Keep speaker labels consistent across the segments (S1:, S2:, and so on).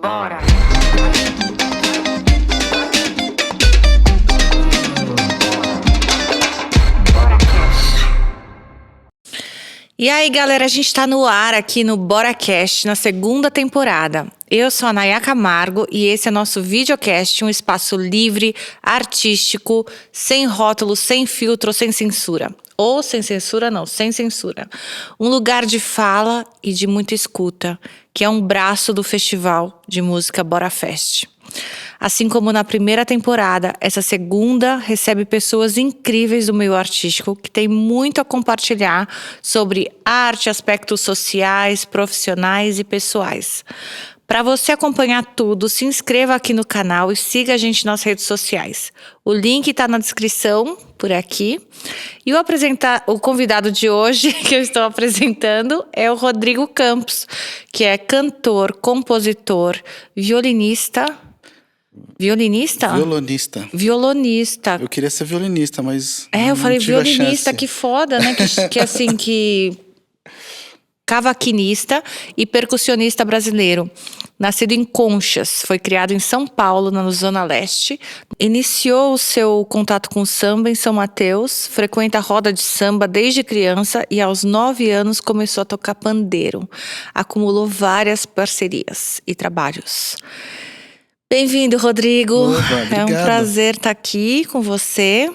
S1: Bora!
S2: E aí, galera, a gente tá no ar aqui no BoraCast, na segunda temporada. Eu sou a Naya Camargo e esse é nosso videocast, um espaço livre, artístico, sem rótulos, sem filtro, sem censura. Ou sem censura não, sem censura. Um lugar de fala e de muita escuta, que é um braço do festival de música BoraFest. Assim como na primeira temporada, essa segunda recebe pessoas incríveis do meio artístico que tem muito a compartilhar sobre arte, aspectos sociais, profissionais e pessoais. Para você acompanhar tudo, se inscreva aqui no canal e siga a gente nas redes sociais. O link está na descrição, por aqui. E o convidado de hoje, que eu estou apresentando, é o Rodrigo Campos, que é cantor, compositor, violinista. Violinista?
S3: Violonista.
S2: Violonista.
S3: Eu queria ser violinista, mas
S2: eu falei
S3: tive a
S2: violinista,
S3: chance.
S2: que foda, né? Que cavaquinista e percussionista brasileiro. Nascido em Conchas, foi criado em São Paulo, na Zona Leste. Iniciou o seu contato com o samba em São Mateus, frequenta a roda de samba desde criança e aos 9 anos começou a tocar pandeiro. Acumulou várias parcerias e trabalhos. Bem-vindo, Rodrigo.
S3: Opa,
S2: é um
S3: obrigado.
S2: prazer estar aqui com você.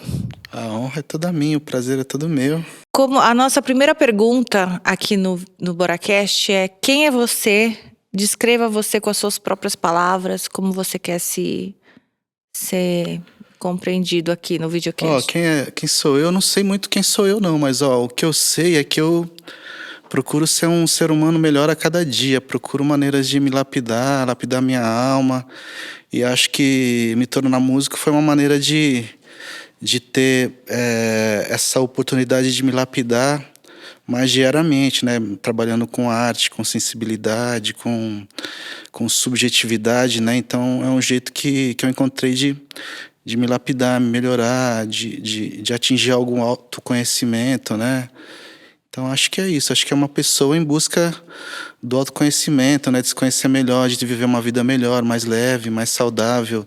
S3: A honra é toda minha, o prazer é todo meu.
S2: Como a nossa primeira pergunta aqui no BoraCast é: quem é você? Descreva você com as suas próprias palavras, como você quer ser compreendido aqui no videocast.
S3: Quem sou eu? Eu não sei muito quem sou eu não, mas o que eu sei é que eu procuro ser um ser humano melhor a cada dia, procuro maneiras de me lapidar minha alma, e acho que me tornar músico foi uma maneira de ter essa oportunidade de me lapidar mais diariamente, né? Trabalhando com arte, com sensibilidade, com subjetividade, né? Então é um jeito que eu encontrei de me lapidar, me melhorar, de atingir algum autoconhecimento, né? Então acho que é isso, acho que é uma pessoa em busca do autoconhecimento, né? De se conhecer melhor, de viver uma vida melhor, mais leve, mais saudável,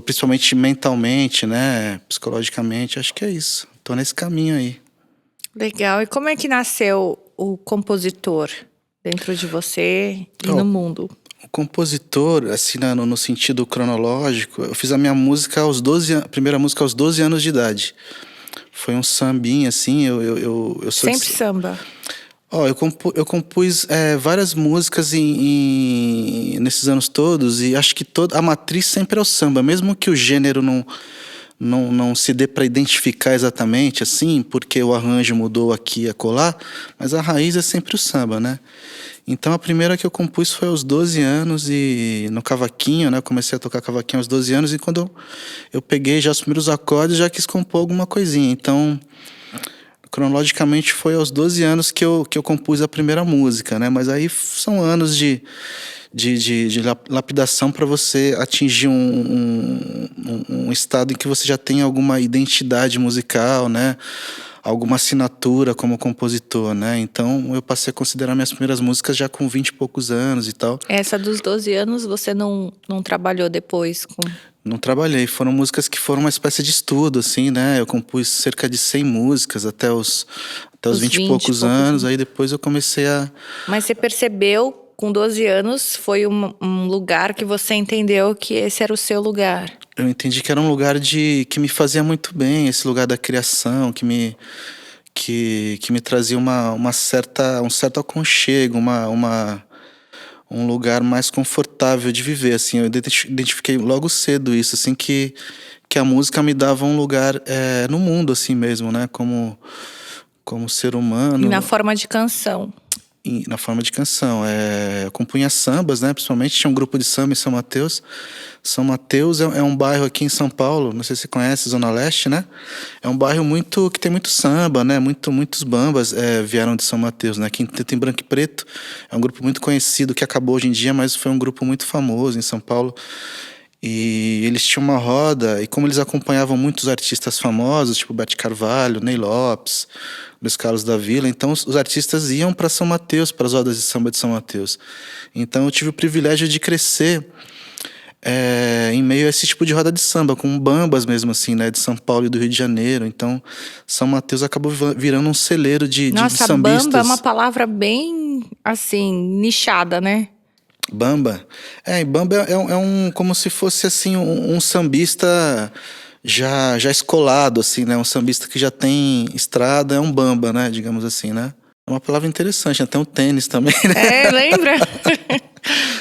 S3: principalmente mentalmente, né? Psicologicamente, acho que é isso. Tô nesse caminho aí.
S2: Legal. E como é que nasceu o compositor dentro de você e no mundo?
S3: O compositor, assim, no sentido cronológico, eu fiz a minha música primeira música aos 12 anos de idade. Foi um sambinha, assim, eu sou
S2: Sempre samba?
S3: Eu compus várias músicas nesses anos todos, e acho que a matriz sempre é o samba, mesmo que o gênero não se dê para identificar exatamente assim, porque o arranjo mudou aqui e acolá, mas a raiz é sempre o samba, né? Então a primeira que eu compus foi aos 12 anos e no cavaquinho, né? Eu comecei a tocar cavaquinho aos 12 anos, e quando eu peguei já os primeiros acordes, já quis compor alguma coisinha. Então, cronologicamente foi aos 12 anos que eu compus a primeira música, né? Mas aí são anos de lapidação para você atingir um estado em que você já tem alguma identidade musical, né? Alguma assinatura como compositor, né? Então eu passei a considerar minhas primeiras músicas já com 20 e poucos anos e tal.
S2: Essa dos 12 anos você não trabalhou depois com...
S3: Não trabalhei, foram músicas que foram uma espécie de estudo, assim, né? Eu compus cerca de 100 músicas até os 20 e poucos anos, aí depois eu comecei a...
S2: Mas você percebeu, com 12 anos, foi um lugar que você entendeu que esse era o seu lugar?
S3: Eu entendi que era um lugar que me fazia muito bem, esse lugar da criação, que me trazia um certo aconchego, um lugar mais confortável de viver, assim. Eu identifiquei logo cedo isso, assim, que a música me dava um lugar no mundo, assim mesmo, né? Como ser humano.
S2: E na forma de canção?
S3: Na forma de canção. Eu compunha sambas, né? Principalmente tinha um grupo de samba em São Mateus. São Mateus é um bairro aqui em São Paulo, não sei se você conhece, Zona Leste, né? É um bairro que tem muito samba, né? Muitos bambas vieram de São Mateus, né? Quinteto em Branco e Preto é um grupo muito conhecido, que acabou hoje em dia, mas foi um grupo muito famoso em São Paulo. E eles tinham uma roda, e como eles acompanhavam muitos artistas famosos, tipo Bete Carvalho, Ney Lopes, Luiz Carlos da Vila, então os artistas iam para São Mateus, para as rodas de samba de São Mateus. Então eu tive o privilégio de crescer em meio a esse tipo de roda de samba, com bambas mesmo assim, né, de São Paulo e do Rio de Janeiro. Então São Mateus acabou virando um celeiro de
S2: Nossa,
S3: sambistas.
S2: bamba é uma palavra bem, assim, nichada, né?
S3: Bamba? Bamba é um, como se fosse assim um sambista já escolado, assim, né? Um sambista que já tem estrada, é um bamba, né? Digamos assim, né? É uma palavra interessante, até um tênis também, né?
S2: Lembra?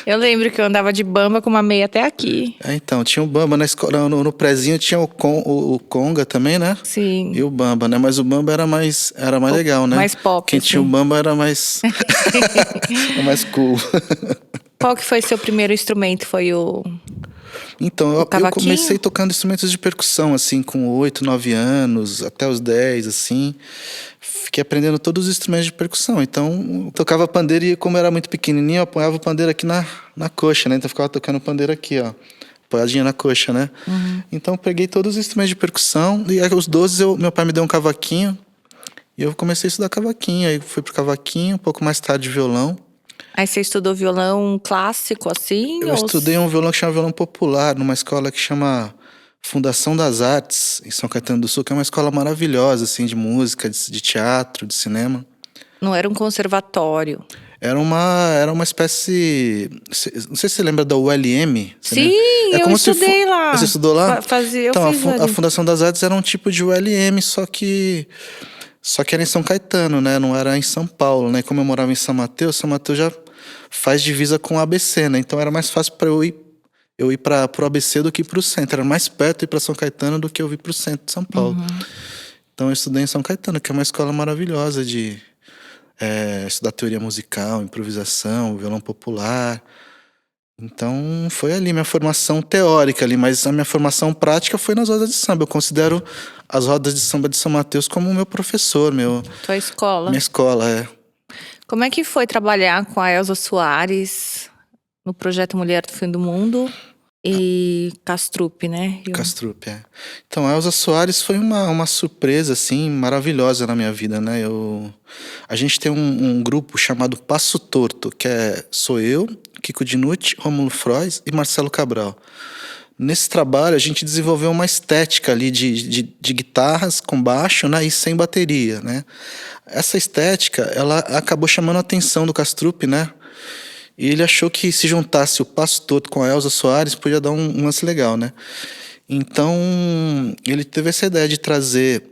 S2: Eu lembro que eu andava de bamba com uma meia até aqui.
S3: Então, tinha o bamba na escola, no prézinho tinha o conga também, né?
S2: Sim.
S3: E o bamba, né? Mas o bamba era mais legal, né?
S2: Mais pop,
S3: Quem tinha o
S2: assim.
S3: bamba era mais era mais cool.
S2: Qual que foi seu primeiro instrumento? Foi o
S3: Então, eu
S2: cavaquinho?
S3: comecei tocando instrumentos de percussão, assim, com 8, 9 anos, até os 10, assim. Fiquei aprendendo todos os instrumentos de percussão. Então, eu tocava pandeiro e, como eu era muito pequenininho, eu apoiava o pandeiro aqui na coxa, né? Então, eu ficava tocando pandeiro aqui, ó, apoiadinha na coxa, né? Então, eu peguei todos os instrumentos de percussão. E aí, aos 12, meu pai me deu um cavaquinho. E eu comecei a estudar cavaquinho. Aí, fui pro cavaquinho, um pouco mais tarde, violão.
S2: Aí você estudou violão clássico, assim?
S3: Eu estudei um violão que chama violão popular, numa escola que chama Fundação das Artes, em São Caetano do Sul, que é uma escola maravilhosa, assim, de música, de teatro, de cinema.
S2: Não era um conservatório.
S3: Era uma espécie... Não sei se você lembra da ULM.
S2: Sim,
S3: é
S2: eu
S3: como
S2: estudei lá.
S3: Você estudou lá?
S2: Eu
S3: então,
S2: fiz
S3: a Fundação das Artes era um tipo de ULM, só que era em São Caetano, né? Não era em São Paulo, né? Como eu morava em São Mateus já faz divisa com o ABC, né? Então era mais fácil para eu ir para o ABC do que para o centro. Era mais perto ir para São Caetano do que eu ir para o centro de São Paulo. Então eu estudei em São Caetano, que é uma escola maravilhosa de estudar teoria musical, improvisação, violão popular. Então foi ali minha formação teórica ali, mas a minha formação prática foi nas rodas de samba. Eu considero as rodas de samba de São Mateus como o meu professor,
S2: Tua escola.
S3: minha escola,
S2: Como é que foi trabalhar com a Elza Soares no projeto Mulher do Fim do Mundo e Castrupe, né?
S3: Castrupe, Então, a Elza Soares foi uma surpresa, assim, maravilhosa na minha vida, né? A gente tem um grupo chamado Passo Torto, que sou eu, Kiko Dinucci, Rômulo Frois e Marcelo Cabral. Nesse trabalho, a gente desenvolveu uma estética ali de guitarras com baixo, né, e sem bateria, né? Essa estética, ela acabou chamando a atenção do Castrupe, né? E ele achou que se juntasse o Passo Torto com a Elza Soares, podia dar um lance legal, né? Então, ele teve essa ideia de trazer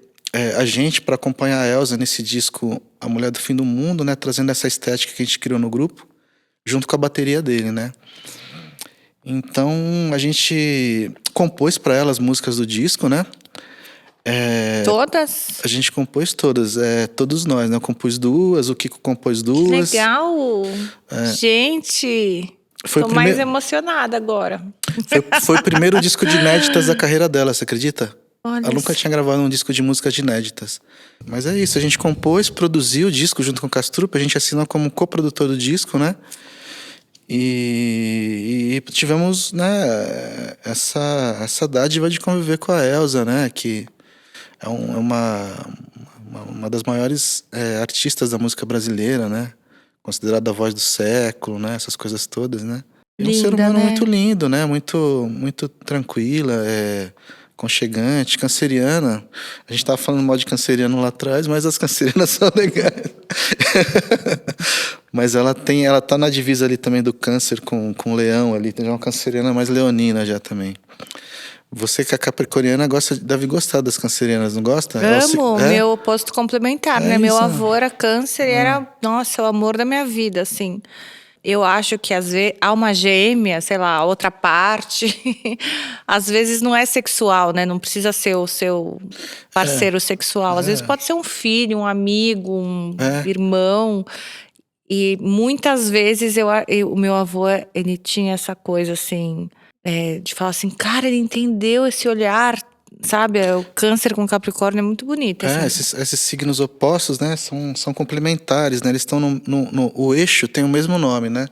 S3: a gente para acompanhar a Elza nesse disco A Mulher do Fim do Mundo, né? Trazendo essa estética que a gente criou no grupo, junto com a bateria dele, né? Então, a gente compôs para ela as músicas do disco, né?
S2: Todas?
S3: A gente compôs todas, todos nós, né? Eu compus duas, o Kiko compôs duas.
S2: Que legal! Gente, tô mais emocionada agora.
S3: Foi o primeiro disco de inéditas da carreira dela, você acredita?
S2: Olha
S3: Ela nunca tinha gravado um disco de músicas de inéditas. Mas é isso, a gente compôs, produziu o disco junto com o Castrupe, a gente assinou como coprodutor do disco, né? E tivemos, né, essa dádiva de conviver com a Elza, né? Que é uma das maiores artistas da música brasileira, né? Considerada a voz do século, né? Essas coisas todas, né? E um ser humano, né? Muito lindo, né? Muito, muito tranquila, aconchegante, canceriana. A gente estava falando mal de canceriano lá atrás, mas as cancerianas são legais. Mas ela tá na divisa ali também do câncer com o leão ali. Tem uma canceriana mais leonina já também. Você que é capricorniana deve gostar das cancerianas, não gosta?
S2: Amo, meu oposto complementar, né?
S3: Isso.
S2: Meu avô era câncer e era, nossa, o amor da minha vida, assim. Eu acho que às vezes alma gêmea, sei lá, outra parte, às vezes não é sexual, né? Não precisa ser o seu parceiro sexual. Às vezes pode ser um filho, um amigo, um irmão. E muitas vezes o meu avô, ele tinha essa coisa assim, de falar assim, cara, ele entendeu esse olhar, sabe? O câncer com Capricórnio é muito bonito. Assim.
S3: Esses signos opostos, né, são complementares, né? Eles estão o eixo tem o mesmo nome, né?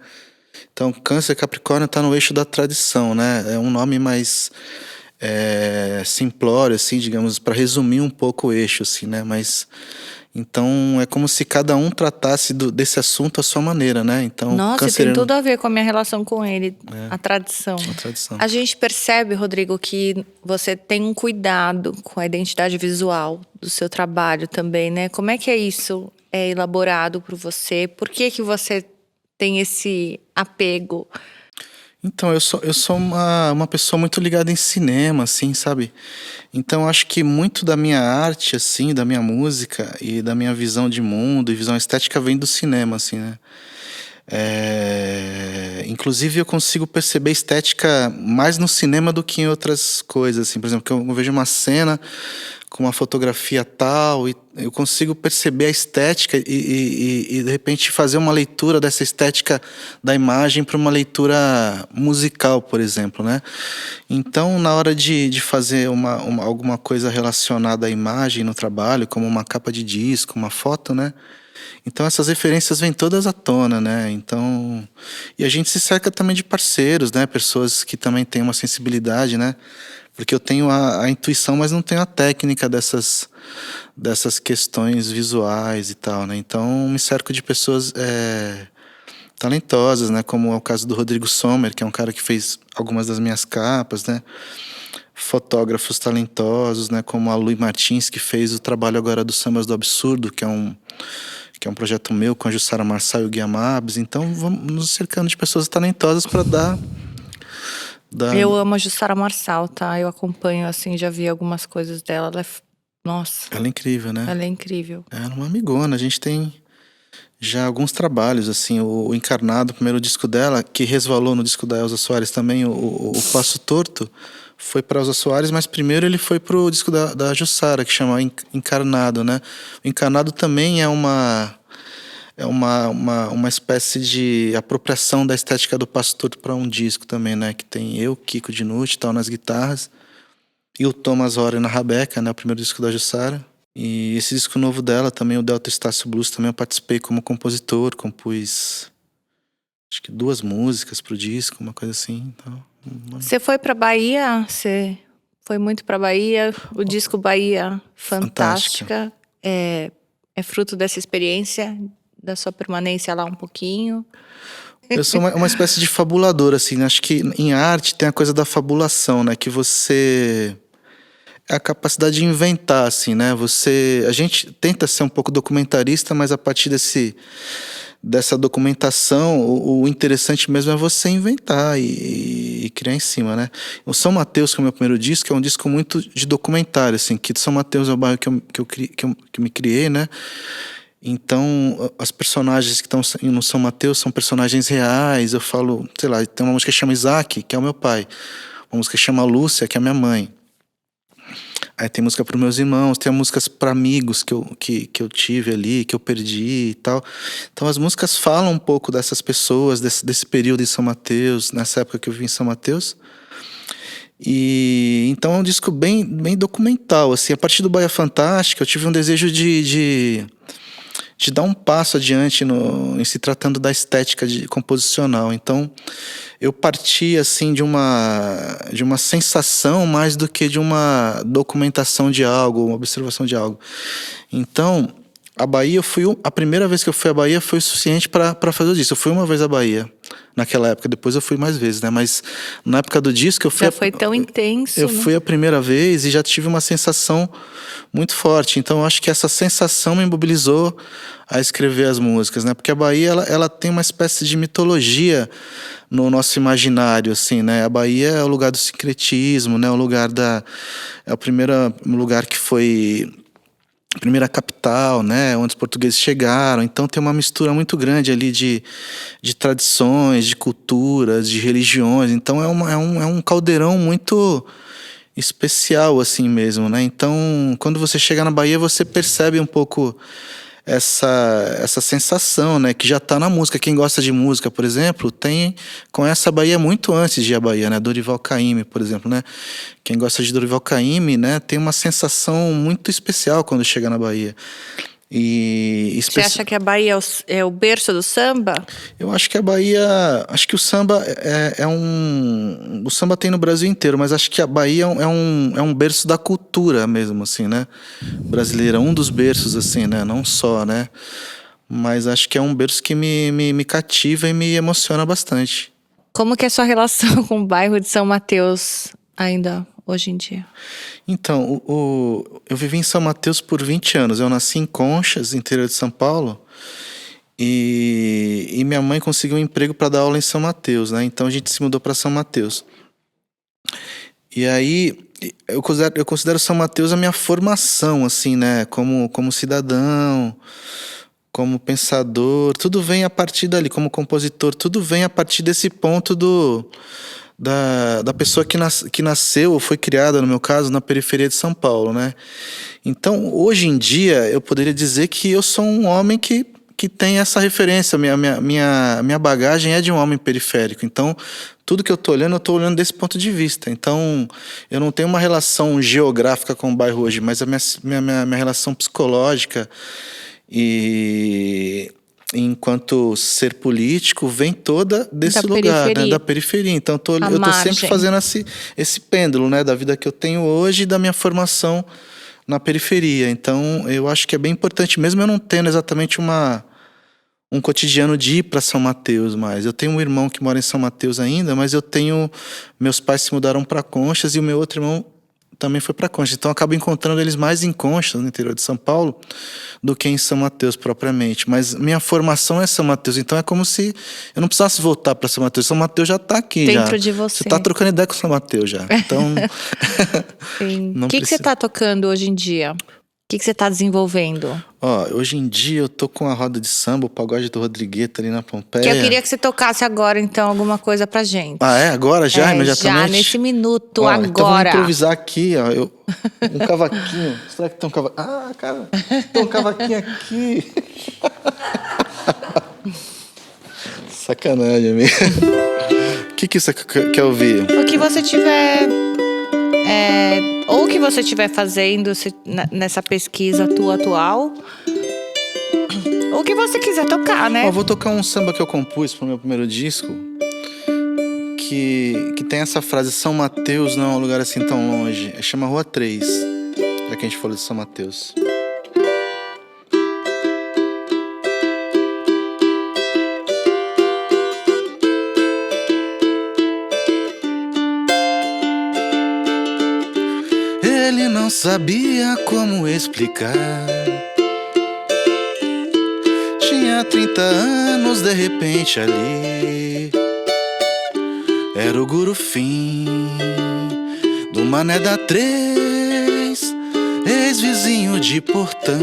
S3: Então, Câncer Capricórnio está no eixo da tradição, né? É um nome mais simplório, assim, digamos, para resumir um pouco o eixo, assim, né? Mas então é como se cada um tratasse desse assunto à sua maneira, né? Então,
S2: Nossa, e tem
S3: canceriano
S2: tudo a ver com a minha relação com ele, a tradição.
S3: é uma tradição.
S2: A gente percebe, Rodrigo, que você tem um cuidado com a identidade visual do seu trabalho também, né? Como é que é isso? É elaborado por você? Por que que você tem esse apego?
S3: Então, eu sou uma pessoa muito ligada em cinema, assim, sabe? Então, acho que muito da minha arte, assim, da minha música e da minha visão de mundo e visão estética vem do cinema, assim, né? Inclusive, eu consigo perceber estética mais no cinema do que em outras coisas, assim. Por exemplo, que eu vejo uma cena com uma fotografia tal e eu consigo perceber a estética e de repente fazer uma leitura dessa estética da imagem para uma leitura musical, por exemplo, né? Então, na hora de fazer alguma coisa relacionada à imagem no trabalho, como uma capa de disco, uma foto, né? Então essas referências vêm todas à tona, né? Então, e a gente se cerca também de parceiros, né? Pessoas que também têm uma sensibilidade, né? Porque eu tenho a intuição, mas não tenho a técnica dessas questões visuais e tal, né? Então me cerco de pessoas talentosas, né? Como é o caso do Rodrigo Sommer, que é um cara que fez algumas das minhas capas, né? Fotógrafos talentosos, né? Como a Lui Martins, que fez o trabalho agora do Sambas do Absurdo, que é um projeto meu com a Jussara Marçal e o Guia Mabs. Então vamos nos cercando de pessoas talentosas para dar.
S2: Eu amo a Jussara Marçal, tá? Eu acompanho, assim, já vi algumas coisas dela. Nossa,
S3: Ela é incrível, né?
S2: ela é incrível.
S3: Ela é uma amigona. A gente tem já alguns trabalhos, assim, o Encarnado, o primeiro disco dela, que resvalou no disco da Elza Soares também, o Passo Torto, foi para Elza Soares, mas primeiro ele foi pro disco da Jussara, que chama Encarnado, né? O Encarnado também é uma espécie de apropriação da estética do Passo Torto para um disco também, né? Que tem eu, Kiko Dinucci, tal, nas guitarras, e o Thomas Horry na rabeca, né? O primeiro disco da Jussara. E esse disco novo dela também, o Delta Estácio Blues, também eu participei como compositor, compus acho que 2 músicas pro disco, uma coisa assim. Então,
S2: Você foi pra Bahia? Você foi muito pra Bahia? O disco Bahia Fantástica é fruto dessa experiência, da sua permanência lá um pouquinho?
S3: eu sou uma espécie de fabulador, assim, né? Acho que em arte tem a coisa da fabulação, né? Que você... É a capacidade de inventar, assim, né? A gente tenta ser um pouco documentarista, mas a partir dessa documentação, o interessante mesmo é você inventar e criar em cima, né? O São Mateus, que é o meu primeiro disco, é um disco muito de documentário, assim, que São Mateus é o bairro que eu me criei, né? Então, as personagens que estão no São Mateus são personagens reais. Eu falo, sei lá, tem uma música que chama Isaac, que é o meu pai. Uma música que chama Lúcia, que é a minha mãe. Aí tem música para meus irmãos, tem músicas para amigos que eu tive ali, que eu perdi e tal. Então as músicas falam um pouco dessas pessoas, desse período em São Mateus, nessa época que eu vim em São Mateus. E então é um disco bem, bem documental, assim. A partir do Bahia Fantástica, eu tive um desejo de dar um passo adiante em se tratando da estética composicional. Então, eu parti assim de uma sensação mais do que de uma documentação de algo, uma observação de algo. Então, a Bahia, a primeira vez que eu fui à Bahia foi o suficiente para fazer isso. Eu fui uma vez à Bahia naquela época, depois eu fui mais vezes, né? Mas na época do disco eu fui.
S2: Já foi tão intenso.
S3: Eu fui a primeira vez e já tive uma sensação muito forte. Então eu acho que essa sensação me mobilizou a escrever as músicas, né? Porque a Bahia ela tem uma espécie de mitologia no nosso imaginário, assim, né? A Bahia é o lugar do sincretismo, né? É o primeiro lugar que foi a primeira capital, né, onde os portugueses chegaram. Então tem uma mistura muito grande ali de tradições, de culturas, de religiões. Então é um caldeirão muito especial assim mesmo, né? Então quando você chega na Bahia você percebe um pouco essa sensação, né, que já está na música. Quem gosta de música, por exemplo, conhece a Bahia muito antes de ir à Bahia, né? Dorival Caymmi, por exemplo, né? Quem gosta de Dorival Caymmi, né, tem uma sensação muito especial quando chega na Bahia. E
S2: Você acha que a Bahia é o berço do samba?
S3: Eu acho que a Bahia, acho que o samba o samba tem no Brasil inteiro, mas acho que a Bahia é um berço da cultura mesmo, assim, né? Brasileira, um dos berços, assim, né? Não só, né? Mas acho que é um berço que me cativa e me emociona bastante.
S2: Como que é a sua relação com o bairro de São Mateus ainda hoje em dia?
S3: Então, eu vivi em São Mateus por 20 anos. Eu nasci em Conchas, interior de São Paulo, e minha mãe conseguiu um emprego para dar aula em São Mateus, né? Então a gente se mudou para São Mateus. E aí eu considero São Mateus a minha formação, assim, né? Como cidadão, como pensador, tudo vem a partir dali, como compositor, tudo vem a partir desse ponto da pessoa que nasceu ou foi criada, no meu caso, na periferia de São Paulo, né? Então, hoje em dia, eu poderia dizer que eu sou um homem que tem essa referência. Minha bagagem é de um homem periférico. Então, tudo que eu estou olhando desse ponto de vista. Então, eu não tenho uma relação geográfica com o bairro hoje, mas a minha relação psicológica e enquanto ser político vem toda desse lugar, né, da periferia. Então eu tô sempre fazendo esse pêndulo, né, da vida que eu tenho hoje e da minha formação na periferia. Então eu acho que é bem importante, mesmo eu não tendo exatamente um cotidiano de ir para São Mateus mais. Eu tenho um irmão que mora em São Mateus ainda, mas meus pais se mudaram para Conchas e o meu outro irmão também foi para Conchas. Então eu acabo encontrando eles mais em Conchas, no interior de São Paulo, do que em São Mateus propriamente. Mas minha formação é São Mateus, então é como se eu não precisasse voltar para São Mateus. São Mateus já está aqui.
S2: Dentro de você.
S3: Você está trocando ideia com São Mateus já. Então.
S2: O que você está tocando hoje em dia? O que você está desenvolvendo?
S3: Hoje em dia eu tô com a roda de samba, o pagode do Rodrigueta ali na Pompeia.
S2: Que eu queria que você tocasse agora, então, alguma coisa pra gente.
S3: Ah, é? Agora? Já? Imediatamente?
S2: Já, nesse minuto, agora.
S3: Então vamos improvisar aqui, um cavaquinho. Será que tem um cavaquinho? Ah, cara, tem um cavaquinho aqui. Sacanagem, amigo. O que você quer ouvir?
S2: O que você tiver... ou o que você estiver fazendo nessa pesquisa tua atual, ou o que você quiser tocar, né?
S3: Eu vou tocar um samba que eu compus pro meu primeiro disco, que tem essa frase: São Mateus não é um lugar assim tão longe. Chama Rua 3, já que a gente falou de São Mateus. Ele não sabia como explicar. Tinha 30 anos, de repente ali era o Gurufim do Mané da 3, ex-vizinho de portão.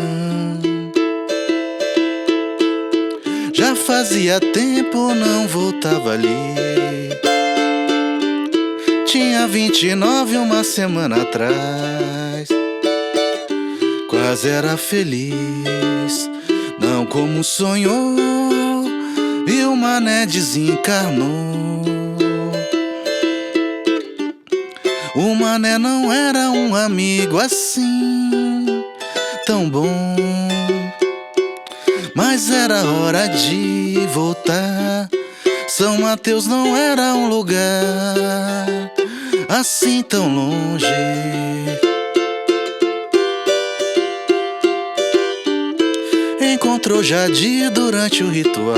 S3: Já fazia tempo, não voltava ali. Tinha 29 uma semana atrás. Quase era feliz, não como sonhou, e o Mané desencarnou. O Mané não era um amigo assim tão bom, mas era hora de voltar. São Mateus não era um lugar assim tão longe. Encontrou Jadir durante o ritual,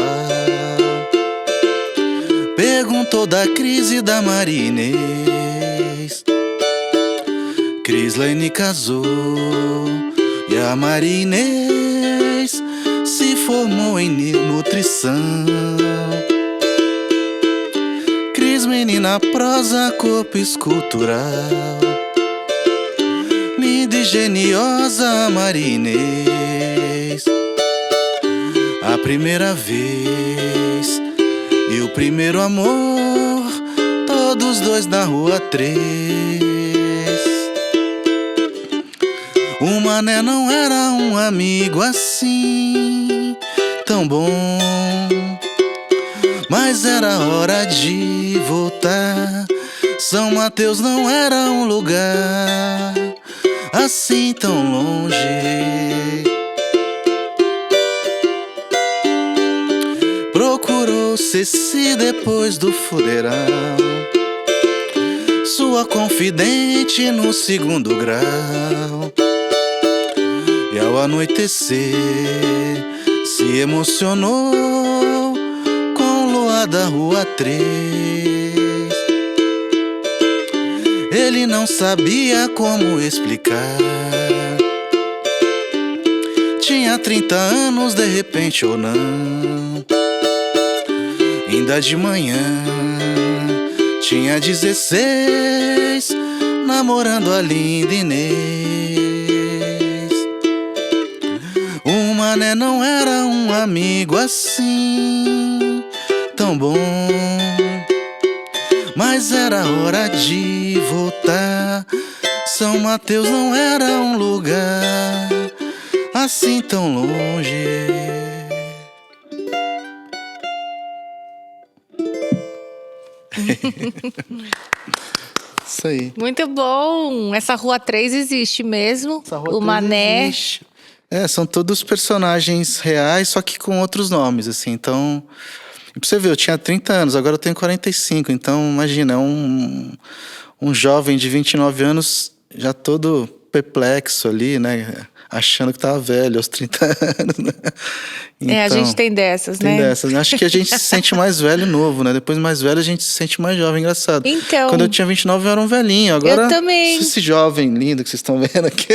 S3: perguntou da crise da Maria Inês. Crislaine casou e a Maria Inês se formou em nutrição. Menina prosa, corpo escultural, linda e geniosa Maria Inês. A primeira vez e o primeiro amor, todos dois na Rua 3. O Mané não era um amigo assim tão bom, mas era hora de voltar. São Mateus não era um lugar assim tão longe. você se depois do funeral sua confidente no segundo grau, e ao anoitecer se emocionou com o luar da rua 3. Ele não sabia como explicar, tinha 30 anos de repente ou não. Ainda de manhã tinha 16, namorando a linda Inês. O mané não era um amigo assim tão bom, mas era hora de voltar. São Mateus não era um lugar assim tão longe. Isso aí.
S2: Muito bom! Essa Rua 3 existe mesmo.
S3: Essa Rua
S2: O
S3: 3
S2: Mané.
S3: existe. São todos personagens reais, só que com outros nomes, assim. Então, e pra você ver, eu tinha 30 anos, agora eu tenho 45. Então, imagina, um jovem de 29 anos já todo perplexo ali, né? Achando que tava velho aos 30 anos, né? Então,
S2: A gente tem dessas,
S3: tem
S2: né?
S3: dessas. Acho que a gente se sente mais velho novo, né? Depois mais velho a gente se sente mais jovem, engraçado.
S2: Então.
S3: Quando eu tinha 29 eu era um velhinho. Agora,
S2: Eu também.
S3: esse jovem lindo que vocês estão vendo aqui.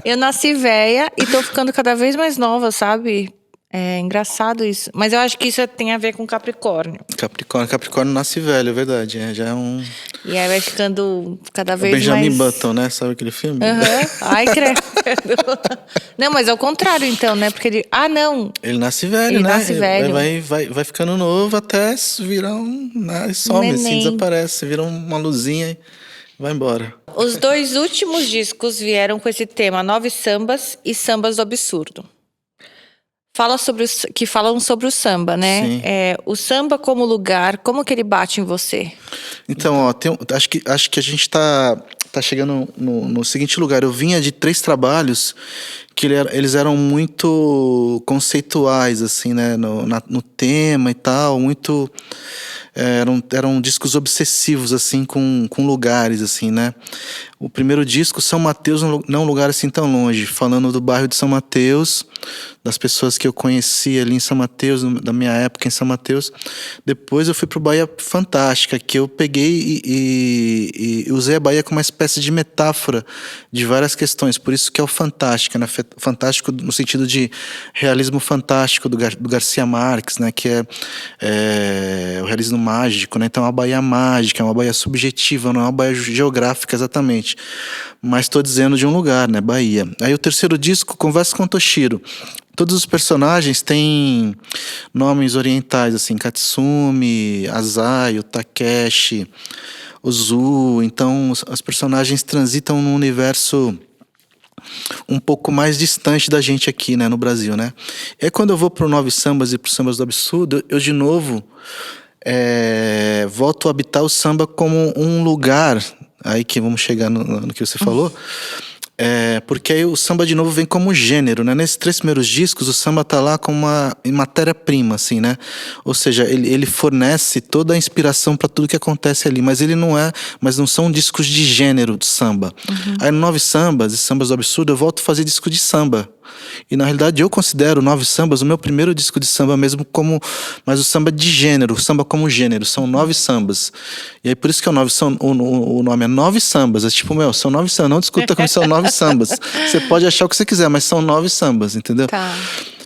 S2: Eu nasci velha e tô ficando cada vez mais nova, sabe? É engraçado isso. Mas eu acho que isso tem a ver com Capricórnio.
S3: Capricórnio nasce velho, é verdade. Já é um...
S2: E aí vai ficando cada vez
S3: Benjamin
S2: mais...
S3: Button, né? Sabe aquele filme?
S2: Aham. Ai, credo. Não, mas é o contrário, então, né? Porque ele... Ah, não.
S3: Ele nasce velho,
S2: Ele
S3: né?
S2: nasce velho.
S3: Vai ficando novo até virar né? Some, assim,
S2: Neném.
S3: desaparece. Vira uma luzinha e vai embora.
S2: Os 2 últimos discos vieram com esse tema, Nove Sambas e Sambas do Absurdo. Que falam sobre o samba, né?
S3: Sim.
S2: O samba como lugar, como que ele bate em você?
S3: Então, ó, acho que a gente tá chegando no seguinte lugar. Eu vinha de 3 trabalhos que eles eram muito conceituais, assim, né? No tema e tal, muito... Eram discos obsessivos, assim, com lugares, assim, né? O primeiro disco, São Mateus, não é um lugar assim tão longe, falando do bairro de São Mateus, das pessoas que eu conheci ali em São Mateus, da minha época em São Mateus. Depois eu fui pro Bahia Fantástica, que eu peguei e usei a Bahia como uma espécie de metáfora de várias questões, por isso que é o Fantástica, né? Fantástico no sentido de realismo fantástico do Garcia Marques, né? Que é o realismo mágico, né? Então é uma Bahia mágica, é uma Bahia subjetiva, não é uma Bahia geográfica exatamente, mas estou dizendo de um lugar, né? Bahia. Aí o terceiro disco, Conversa com Toshiro. Todos os personagens têm nomes orientais, assim, Katsumi, Azai, o Takeshi, o Zu. Então os personagens transitam num universo um pouco mais distante da gente aqui, né, no Brasil, né? E aí, quando eu vou pro Nove Sambas e pro Sambas do Absurdo, eu de novo volto a habitar o samba como um lugar, aí que vamos chegar no que você falou, porque aí o samba de novo vem como gênero, né? Nesses 3 primeiros discos o samba tá lá como uma matéria-prima, assim, né? Ou seja, ele fornece toda a inspiração para tudo que acontece ali, mas mas não são discos de gênero de samba. Aí no Nove Sambas e Sambas do Absurdo eu volto a fazer disco de samba. E na realidade eu considero Nove Sambas o meu primeiro disco de samba mesmo mas o samba de gênero, o samba como gênero, são 9 sambas. E aí por isso que o nome é Nove Sambas, é tipo, são 9 sambas, não discuta como são 9 sambas. Você pode achar o que você quiser, mas são 9 sambas, entendeu?
S2: Tá.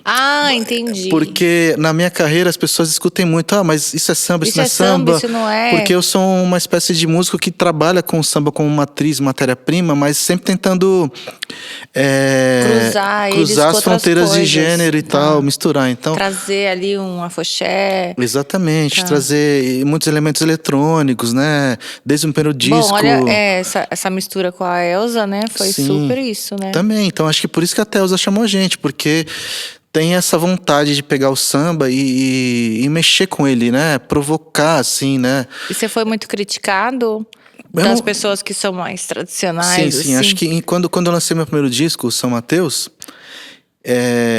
S2: Ah, entendi.
S3: Porque na minha carreira as pessoas discutem muito, mas isso é samba, isso não é samba.
S2: Isso não é.
S3: Porque eu sou uma espécie de músico que trabalha com o samba como matriz, matéria-prima, mas sempre tentando cruzar as fronteiras de gênero e tal, misturar. Então,
S2: trazer ali um afoxé.
S3: Exatamente, trazer muitos elementos eletrônicos, né? Desde o primeiro disco.
S2: Bom, olha, essa mistura com a Elza, né? Foi super isso, né?
S3: Também, então acho que por isso que a Elza chamou a gente, porque tem essa vontade de pegar o samba e mexer com ele, né? Provocar, assim, né?
S2: E você foi muito criticado das pessoas que são mais tradicionais?
S3: Sim,
S2: assim?
S3: Acho que quando eu lancei meu primeiro disco, o São Mateus,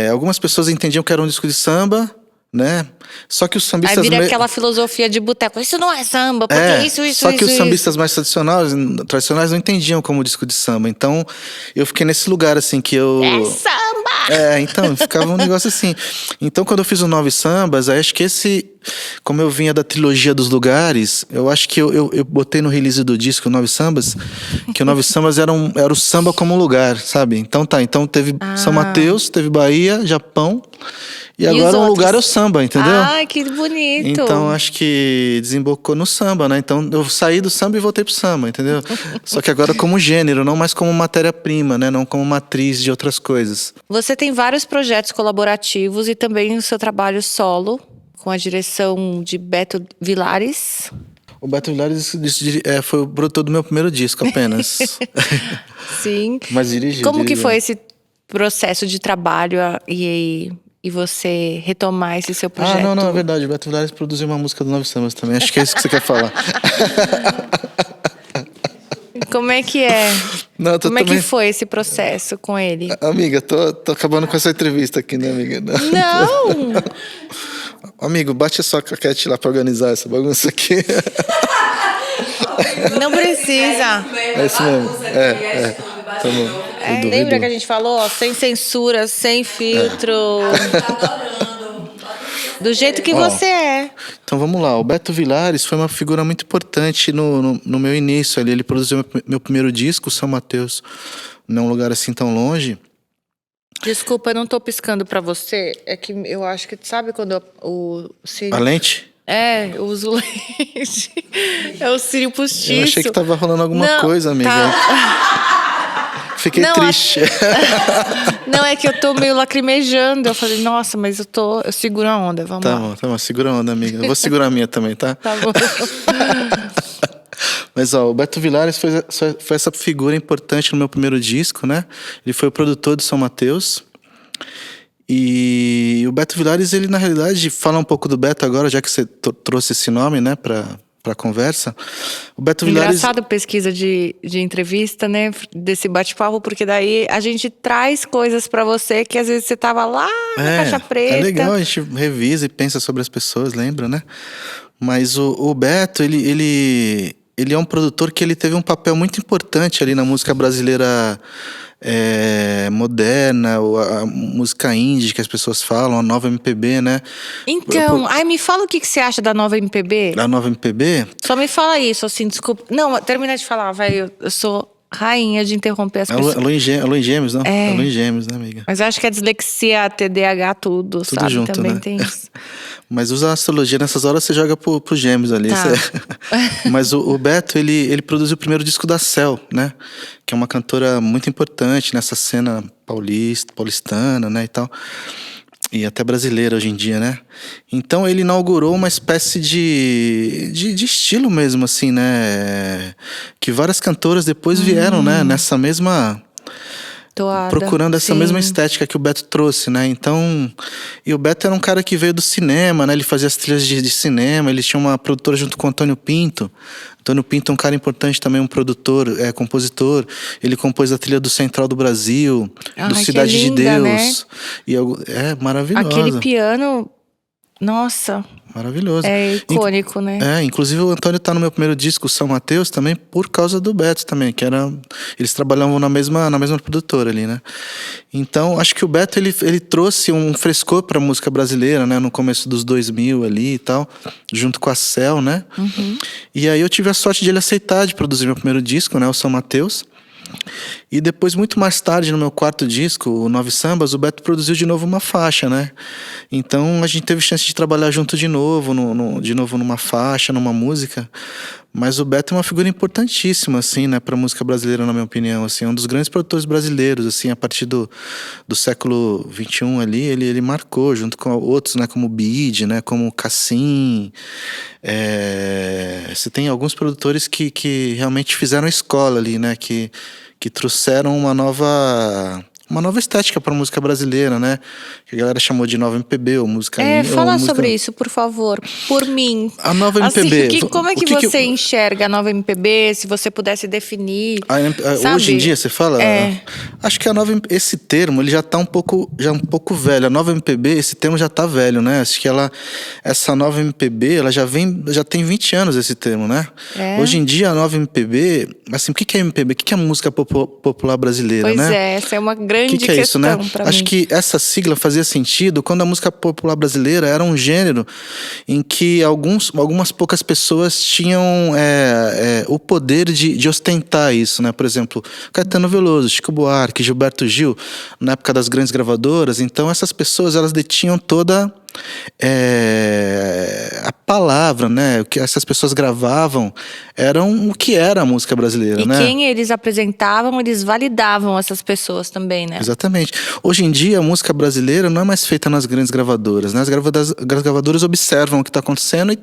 S3: algumas pessoas entendiam que era um disco de samba né? Só que os
S2: Aí
S3: sambistas...
S2: vira aquela filosofia de boteco. Isso não é samba, porque
S3: Só que os
S2: isso.
S3: sambistas mais tradicionais não entendiam como disco de samba. Então, eu fiquei nesse lugar, assim, que
S2: É
S3: eu...
S2: samba!
S3: Então, ficava um negócio assim. Então, quando eu fiz o Nove Sambas, aí acho que como eu vinha da trilogia dos lugares, eu acho que eu botei no release do disco Nove Sambas, que o Nove Sambas era o samba como lugar, sabe? Então teve São Mateus, teve Bahia, Japão, e
S2: os
S3: agora um
S2: outros?
S3: lugar é o samba, entendeu?
S2: Ai, que bonito.
S3: Então acho que desembocou no samba, né? Então eu saí do samba e voltei pro samba, entendeu? Só que agora como gênero, não mais como matéria-prima, né? Não como matriz de outras coisas.
S2: Você tem vários projetos colaborativos e também o seu trabalho solo, com a direção de Beto Vilares.
S3: O Beto Vilares foi o produtor do meu primeiro disco apenas.
S2: Sim.
S3: Mas dirigiu.
S2: Como que foi esse processo de trabalho e você retomar esse seu projeto?
S3: Não, é verdade. O Beto Vilares produziu uma música do Nove Sambas também. Acho que é isso que você quer falar.
S2: Como é que é?
S3: Não,
S2: Como é que foi esse processo com ele?
S3: Amiga, tô acabando com essa entrevista aqui, né, amiga?
S2: Não!
S3: Amigo, bate a sua caquete lá pra organizar essa bagunça aqui.
S2: Não precisa.
S3: É isso mesmo. Tá bom.
S2: Lembra que a gente falou, ó, sem censura, sem filtro. Do jeito que você é.
S3: Então vamos lá. O Beto Vilares foi uma figura muito importante no meu início ali. Ele produziu meu primeiro disco, São Mateus, não é um lugar assim tão longe.
S2: Desculpa, eu não tô piscando pra você. É que eu acho que, sabe quando o Círio...
S3: A lente?
S2: Eu uso lente. É o cílio postiço.
S3: Eu achei que tava rolando alguma coisa, amiga. Fiquei triste.
S2: Não, é que eu tô meio lacrimejando. Eu falei, nossa, mas eu seguro a onda, vamos lá.
S3: Tá bom, segura a onda, amiga. Eu vou segurar a minha também, tá?
S2: Tá bom.
S3: Mas o Beto Vilares foi essa figura importante no meu primeiro disco, né? Ele foi o produtor do São Mateus. E o Beto Vilares, ele na realidade, fala um pouco do Beto agora, já que você trouxe esse nome, né, pra conversa. O Beto Vilares...
S2: Engraçado pesquisa de entrevista, né, desse bate-papo, porque daí a gente traz coisas pra você que às vezes você tava lá na caixa preta.
S3: É legal, a gente revisa e pensa sobre as pessoas, lembra, né? Mas o Beto, ele é um produtor que ele teve um papel muito importante ali na música brasileira moderna, a música indie que as pessoas falam, a nova MPB, né?
S2: Então, me fala o que você acha da nova MPB.
S3: A nova MPB?
S2: Só me fala isso, assim, desculpa. Não, termina de falar, vai, eu sou rainha de interromper as pessoas.
S3: Alô em Gêmeos, não? Alô em Gêmeos, né, amiga?
S2: Mas eu acho que a dislexia, TDAH, tudo sabe?
S3: Junto,
S2: também
S3: né?
S2: tem isso.
S3: Mas usa a astrologia nessas horas, você joga pro Gêmeos ali.
S2: Tá.
S3: Mas o Beto, ele produziu o primeiro disco da Cel, né? Que é uma cantora muito importante nessa cena paulistana, né, e tal. E até brasileira hoje em dia, né? Então ele inaugurou uma espécie de estilo mesmo, assim, né? Que várias cantoras depois vieram, né? Nessa mesma...
S2: Toada,
S3: procurando essa mesma estética que o Beto trouxe, né? Então, e o Beto era um cara que veio do cinema, né? Ele fazia as trilhas de cinema, ele tinha uma produtora junto com o Antônio Pinto. Antônio Pinto é um cara importante também, um produtor, compositor. Ele compôs a trilha do Central do Brasil, do Cidade de Deus.
S2: Né?
S3: E maravilhosa.
S2: Aquele piano, nossa...
S3: Maravilhoso.
S2: É icônico, né?
S3: Inclusive o Antônio tá no meu primeiro disco, São Mateus, também por causa do Beto também, que eles trabalhavam na mesma produtora ali, né? Então, acho que o Beto, ele trouxe um frescor pra música brasileira, né? No começo dos 2000 ali e tal, junto com a Cel, né?
S2: Uhum.
S3: E aí eu tive a sorte de ele aceitar de produzir meu primeiro disco, né? O São Mateus. E depois, muito mais tarde, no meu quarto disco, o Nove Sambas, o Beto produziu de novo uma faixa, né? Então a gente teve chance de trabalhar junto de novo, de novo numa faixa, numa música. Mas o Beto é uma figura importantíssima, assim, né, pra música brasileira, na minha opinião, assim. É um dos grandes produtores brasileiros, assim, a partir do século XXI ali, ele marcou, junto com outros, né, como o Bid, né, como o Cassim. Você tem alguns produtores que realmente fizeram escola ali, né, que trouxeram uma nova uma nova estética para música brasileira, né? Que a galera chamou de nova MPB ou música...
S2: Fala
S3: ou música...
S2: sobre isso, por favor. Por mim.
S3: A nova MPB...
S2: Assim, como é que você enxerga a nova MPB, se você pudesse definir,
S3: hoje em dia, você fala? Acho que esse termo, ele já tá um pouco velho. A nova MPB, esse termo já tá velho, né? Acho que essa nova MPB, ela já tem 20 anos esse termo, né? Hoje em dia, a nova MPB, assim, o que é MPB? O que é música popular brasileira,
S2: pois
S3: né?
S2: Pois essa é uma grande
S3: que é
S2: questão
S3: isso, né?
S2: pra
S3: Acho
S2: mim.
S3: que essa sigla fazia sentido quando a música popular brasileira era um gênero em que algumas poucas pessoas tinham o poder de ostentar isso, né? Por exemplo, Caetano Veloso, Chico Buarque, Gilberto Gil, na época das grandes gravadoras. Então essas pessoas, elas detinham toda a palavra, né? O que essas pessoas gravavam eram o que era a música brasileira, né?
S2: E quem eles apresentavam, eles validavam essas pessoas também, né?
S3: Exatamente. Hoje em dia, a música brasileira não é mais feita nas grandes gravadoras, né? As gravadoras observam o que está acontecendo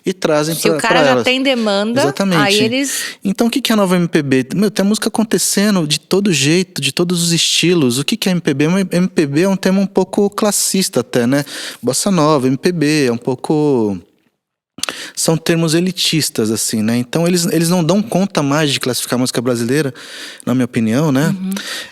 S3: e trazem para elas.
S2: Se o cara já tem demanda,
S3: exatamente.
S2: Aí eles...
S3: Então, o que é a nova MPB? Tem música acontecendo de todo jeito, de todos os estilos. O que é MPB? MPB é um tema um pouco classista até, né? Bossa nova, MPB, é um pouco... São termos elitistas, assim, né? Então eles não dão conta mais de classificar a música brasileira, na minha opinião, né?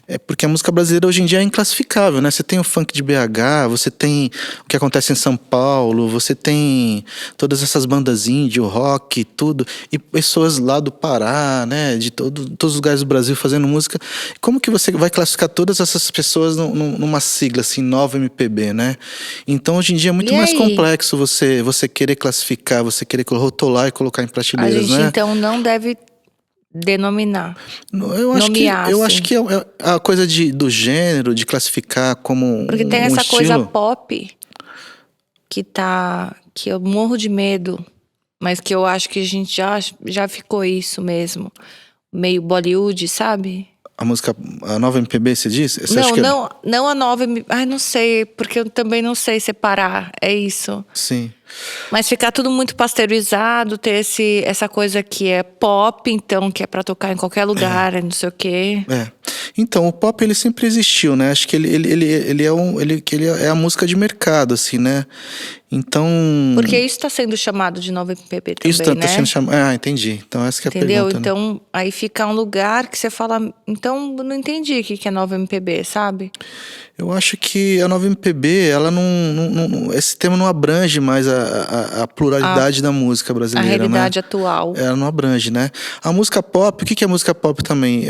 S3: É porque a música brasileira hoje em dia é inclassificável, né? Você tem o funk de BH, você tem o que acontece em São Paulo, você tem todas essas bandas indie, o rock, tudo, e pessoas lá do Pará, né? De todos os lugares do Brasil fazendo música. Como que você vai classificar todas essas pessoas numa sigla, assim, nova MPB, né? Então hoje em dia é muito mais complexo você querer classificar, você querer rotular e colocar em prateleiras, né?
S2: A gente, então, não deve denominar.
S3: Eu acho que a coisa do gênero, de classificar como
S2: porque tem
S3: um
S2: essa
S3: estilo...
S2: coisa pop que eu morro de medo, mas que eu acho que a gente já ficou isso mesmo. Meio Bollywood, sabe?
S3: A nova MPB, você diz?
S2: Não a nova... Ai, não sei, porque eu também não sei separar, é isso.
S3: Sim.
S2: Mas ficar tudo muito pasteurizado, ter essa coisa que é pop, então, que é pra tocar em qualquer lugar, não sei o quê.
S3: Então, o pop, ele sempre existiu, né? Acho que ele é a música de mercado, assim, né? Então...
S2: Porque isso está sendo chamado de nova MPB também,
S3: isso tá
S2: né?
S3: sendo chamado... entendi. Então, essa que é a
S2: Entendeu?
S3: pergunta.
S2: Então,
S3: né?
S2: aí fica um lugar que você fala... Então, não entendi o que é nova MPB, sabe?
S3: Eu acho que a nova MPB, ela esse tema não abrange mais a pluralidade da música brasileira,
S2: a realidade
S3: né?
S2: atual.
S3: Ela não abrange, né? A música pop, o que é música pop também?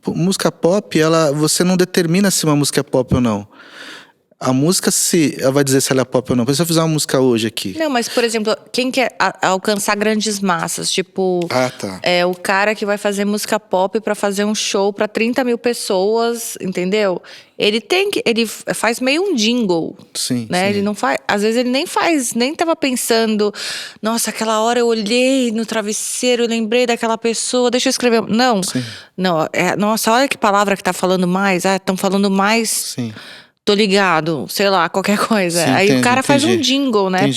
S3: Música pop, você não determina se uma música é pop ou não. A música, ela vai dizer se ela é pop ou não. Se eu fizer uma música hoje aqui...
S2: Não, mas, por exemplo, quem quer alcançar grandes massas, tipo...
S3: tá.
S2: É o cara que vai fazer música pop pra fazer um show pra 30 mil pessoas, entendeu? Ele faz meio um jingle,
S3: sim,
S2: né?
S3: Sim.
S2: Ele não faz... Às vezes ele nem tava pensando... Nossa, aquela hora eu olhei no travesseiro, eu lembrei daquela pessoa, deixa eu escrever... Não,
S3: sim.
S2: Não. Nossa, olha que palavra que tá falando mais. Estão falando mais...
S3: Sim.
S2: Tô ligado, sei lá, qualquer coisa.
S3: Sim,
S2: aí o cara faz um jingle, né?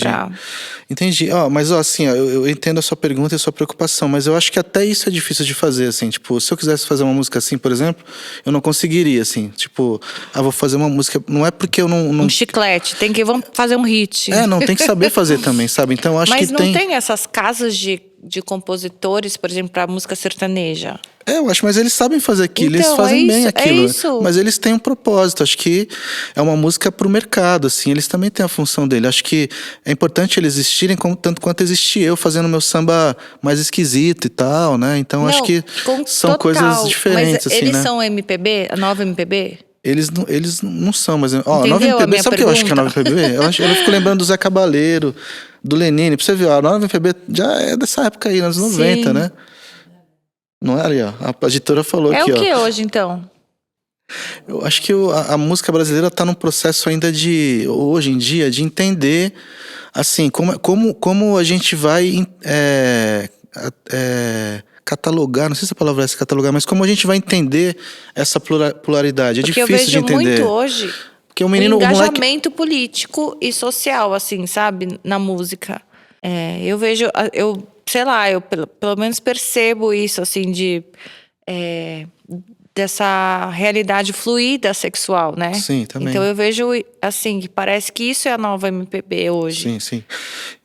S3: Entendi. Mas assim, eu entendo a sua pergunta e a sua preocupação, mas eu acho que até isso é difícil de fazer, assim. Tipo, se eu quisesse fazer uma música assim, por exemplo, eu não conseguiria, assim. Tipo, vou fazer uma música... Não é porque eu não...
S2: Um chiclete, vamos fazer um hit.
S3: Não, tem que saber fazer também, sabe? Então, eu acho
S2: mas
S3: que
S2: não tem essas casas de compositores, por exemplo, pra música sertaneja?
S3: Eu acho, mas eles sabem fazer aquilo,
S2: então,
S3: eles fazem bem aquilo.
S2: É isso.
S3: Mas eles têm um propósito, acho que é uma música pro mercado, assim, eles também têm a função dele. Acho que é importante eles existirem tanto quanto existi eu fazendo meu samba mais esquisito e tal, né? Então, acho que são coisas diferentes,
S2: mas
S3: assim,
S2: eles
S3: né?
S2: são MPB, a nova MPB?
S3: Eles não são, mas... a nova MPB, sabe o que eu acho que é a nova MPB? Eu fico lembrando do Zé Cabaleiro, do Lenine, pra você ver, a nova MPB já é dessa época aí, anos 90, né? Não é ali, ó. A editora falou aqui, ó.
S2: É o que hoje, então?
S3: Eu acho que a música brasileira está num processo ainda hoje em dia, de entender, assim, como a gente vai catalogar, não sei se a palavra é essa, catalogar, mas como a gente vai entender essa pluralidade. É
S2: porque
S3: difícil de entender.
S2: Porque eu vejo muito hoje
S3: porque o
S2: engajamento político e social, assim, sabe? Na música. Eu vejo... sei lá, eu pelo menos percebo isso, assim, dessa realidade fluida sexual, né?
S3: Sim, também.
S2: Então eu vejo, assim, que parece que isso é a nova MPB hoje.
S3: Sim, sim.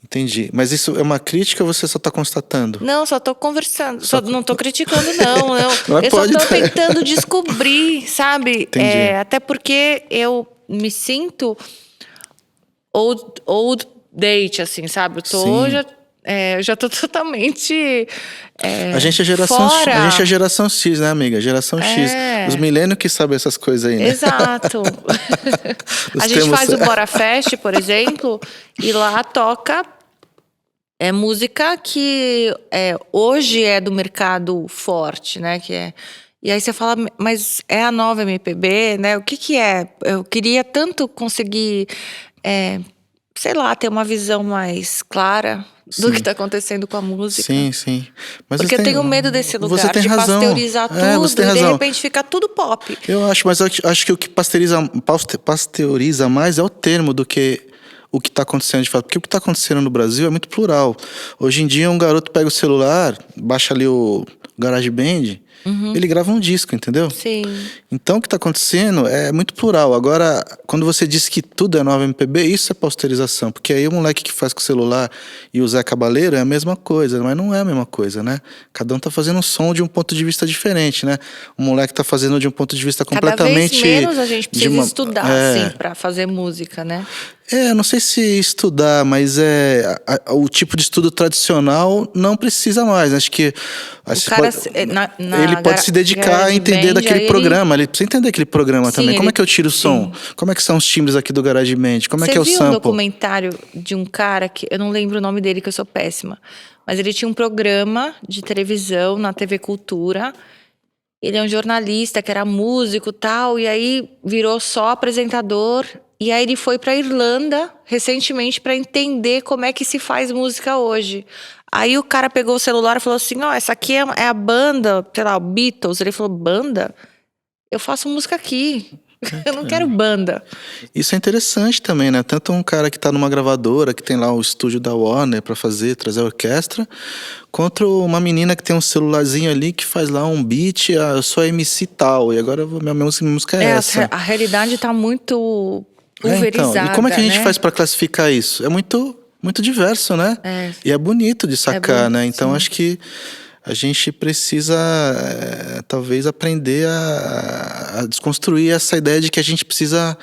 S3: Entendi. Mas isso é uma crítica ou você só está constatando?
S2: Não, só tô conversando. Não tô criticando, não.
S3: Mas
S2: Eu só
S3: pode
S2: tô
S3: ter.
S2: tentando descobrir, sabe?
S3: Entendi.
S2: Até porque eu me sinto old date, assim, sabe?
S3: Sim.
S2: Eu já tô totalmente
S3: A gente é
S2: fora.
S3: a gente é geração X, né, amiga? Geração X. Os milênios que sabem essas coisas aí, né?
S2: Exato. A gente faz o Bora Fest, por exemplo, e lá toca música que hoje é do mercado forte, né? E aí você fala, mas é a nova MPB, né? O que é? Eu queria tanto conseguir, sei lá, ter uma visão mais clara do que está acontecendo com a música.
S3: Sim, sim. Mas
S2: porque eu tenho medo desse lugar
S3: você tem
S2: de
S3: razão.
S2: pasteurizar tudo e de repente fica tudo pop.
S3: Eu acho, mas eu acho que o que pasteuriza mais é o termo do que o que está acontecendo de fato. Porque o que está acontecendo no Brasil é muito plural. Hoje em dia, um garoto pega o celular, baixa ali o GarageBand, ele grava um disco, entendeu?
S2: Sim.
S3: Então, o que está acontecendo é muito plural. Agora, quando você diz que tudo é nova MPB, isso é pasteurização. Porque aí o moleque que faz com o celular e o Zé Cabaleiro é a mesma coisa, mas não é a mesma coisa, né? Cada um tá fazendo um som de um ponto de vista diferente, né? O moleque tá fazendo de um ponto de vista completamente...
S2: Cada vez menos a gente precisa estudar, assim, pra fazer música, né?
S3: Não sei se estudar, mas o tipo de estudo tradicional não precisa mais. Acho que
S2: o cara,
S3: ele pode se dedicar a entender daquele programa. Ele precisa entender aquele programa também. Como é que eu tiro o som? Como é que são os timbres aqui do GarageBand? Como é que é o sample?
S2: Você viu um documentário de um cara que eu não lembro o nome dele, que eu sou péssima, mas ele tinha um programa de televisão na TV Cultura. Ele é um jornalista que era músico e tal, e aí virou só apresentador. E aí ele foi pra Irlanda recentemente pra entender como é que se faz música hoje. Aí o cara pegou o celular e falou assim, essa aqui é a banda, sei lá, o Beatles. Ele falou, banda? Eu faço música aqui. Eu não quero banda.
S3: Isso é interessante também, né? Tanto um cara que tá numa gravadora, que tem lá o estúdio da Warner pra trazer a orquestra, quanto uma menina que tem um celularzinho ali que faz lá um beat, eu sou MC tal, e agora minha música é essa.
S2: A realidade tá muito pulverizada,
S3: então, e como é que a gente
S2: né?
S3: faz pra classificar isso? É muito diverso, né? E é bonito de sacar, né? Então acho que a gente precisa, talvez, aprender a desconstruir essa ideia de que a gente precisa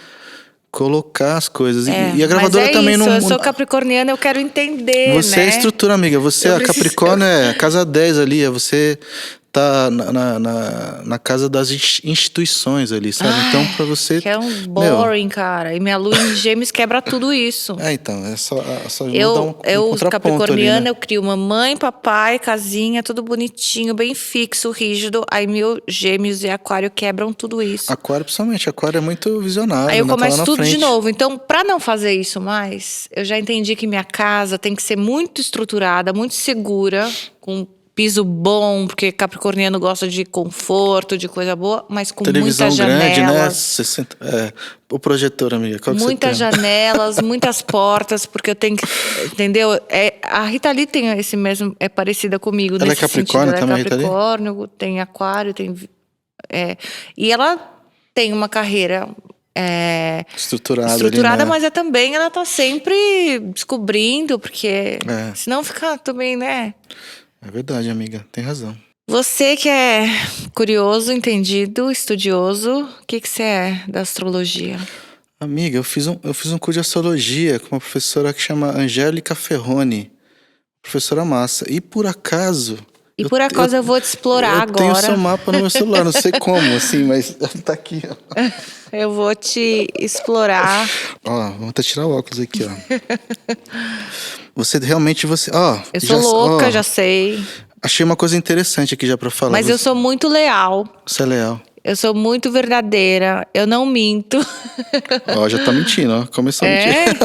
S3: colocar as coisas. E a gravadora também
S2: isso,
S3: não...
S2: Eu sou capricorniana, eu quero entender,
S3: Você é estrutura, amiga. Você é Capricórnio, é casa 10 ali. Você tá na casa das instituições ali, sabe? Então, pra você...
S2: Que é um boring, cara. E minha lua em Gêmeos quebra tudo isso.
S3: Então, é só
S2: eu capricorniana,
S3: ali, né?
S2: eu crio mamãe, papai, casinha, tudo bonitinho, bem fixo, rígido. Aí meu Gêmeos e Aquário quebram tudo isso.
S3: Aquário, principalmente. Aquário é muito visionário.
S2: Aí eu começo
S3: tá
S2: tudo
S3: frente.
S2: de novo. Então, pra não fazer isso mais, eu já entendi que minha casa tem que ser muito estruturada, muito segura, com piso bom, porque capricorniano gosta de conforto, de coisa boa, mas com
S3: televisão
S2: muitas
S3: grande,
S2: janelas.
S3: né? O projetor, amiga. Qual que
S2: Muitas
S3: você tem?
S2: janelas, muitas portas, porque eu tenho que... Entendeu? A Rita Lee tem esse mesmo... É parecida comigo
S3: Ela
S2: nesse
S3: é Capricórnio
S2: sentido.
S3: também,
S2: Ela é Capricórnio, tem Aquário, tem... E ela tem uma carreira...
S3: estruturada, ali, né?
S2: mas também ela tá sempre descobrindo, porque senão fica também, né?
S3: É verdade, amiga. Tem razão.
S2: Você que é curioso, entendido, estudioso, o que você é da astrologia?
S3: Amiga, eu fiz um curso de astrologia com uma professora que chama Angélica Ferroni. Professora massa. E por acaso...
S2: eu vou te explorar agora.
S3: Eu tenho seu mapa no meu celular, não sei como, assim, mas tá aqui, ó.
S2: Eu vou te explorar.
S3: Vou até tirar o óculos aqui, ó. Você realmente,
S2: eu sou louca, já sei.
S3: Achei uma coisa interessante aqui já pra falar.
S2: Mas eu sou muito leal.
S3: Você é leal.
S2: Eu sou muito verdadeira. Eu não minto.
S3: Já tá mentindo, ó. Começou a mentir.